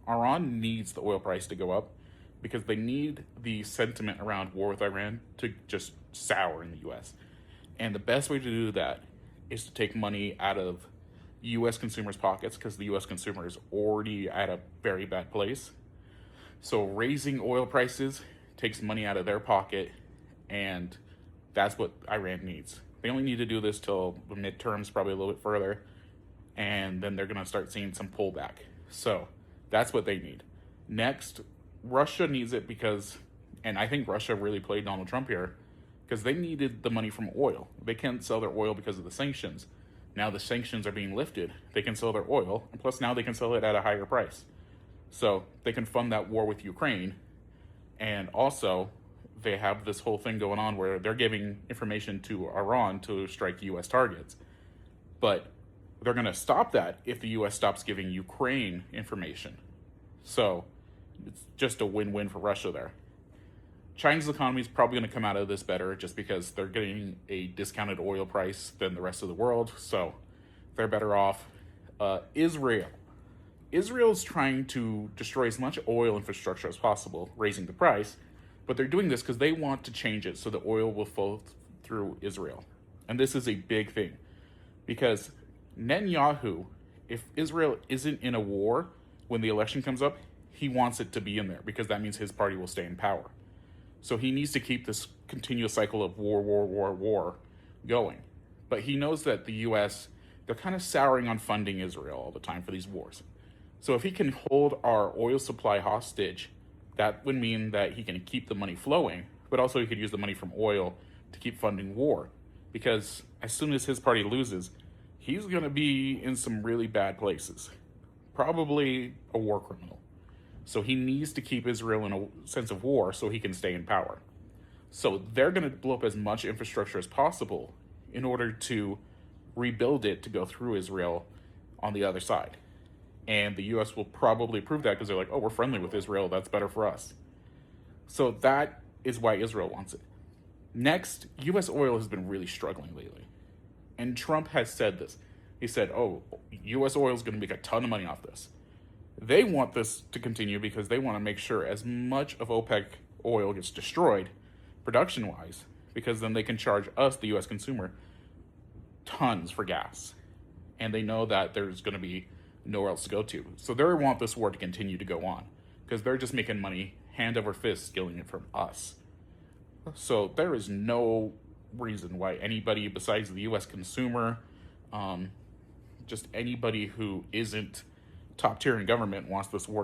Iran needs the oil price to go up because they need the sentiment around war with Iran to just sour in the US. And the best way to do that is to take money out of US consumers' pockets because the US consumer is already at a very bad place. So raising oil prices takes money out of their pocket, and that's what Iran needs. They only need to do this till the midterms, probably a little bit further, and then they're going to start seeing some pullback. So that's what they need. Next, Russia needs it because, and I think Russia really played Donald Trump here, because they needed the money from oil. They can't sell their oil because of the sanctions. Now the sanctions are being lifted. They can sell their oil, and plus now they can sell it at a higher price. So they can fund that war with Ukraine. And also, they have this whole thing going on where they're giving information to Iran to strike US targets. But they're going to stop that if the US stops giving Ukraine information. So it's just a win-win for Russia there. China's economy is probably going to come out of this better just because they're getting a discounted oil price than the rest of the world. So they're better off. Israel's trying to destroy as much oil infrastructure as possible, raising the price, but they're doing this because they want to change it so the oil will flow through Israel. And this is a big thing because Netanyahu, if Israel isn't in a war when the election comes up, he wants it to be in there because that means his party will stay in power. So he needs to keep this continuous cycle of war going. But he knows that the US, they're kind of souring on funding Israel all the time for these wars. So if he can hold our oil supply hostage, that would mean that he can keep the money flowing, but also he could use the money from oil to keep funding war. Because as soon as his party loses, he's going to be in some really bad places. Probably a war criminal. So he needs to keep Israel in a sense of war so he can stay in power. So they're going to blow up as much infrastructure as possible in order to rebuild it to go through Israel on the other side. And the US will probably approve that because they're like, oh, we're friendly with Israel. That's better for us. So that is why Israel wants it. Next, US oil has been really struggling lately. And Trump has said this. He said, oh, US oil is going to make a ton of money off this. They want this to continue because they want to make sure as much of OPEC oil gets destroyed production-wise, because then they can charge us, the US consumer, tons for gas. And they know that there's going to be nowhere else to go to. So they want this war to continue to go on because they're just making money hand over fist, stealing it from us. So there is no reason why anybody besides the US consumer, just anybody who isn't top tier in government wants this war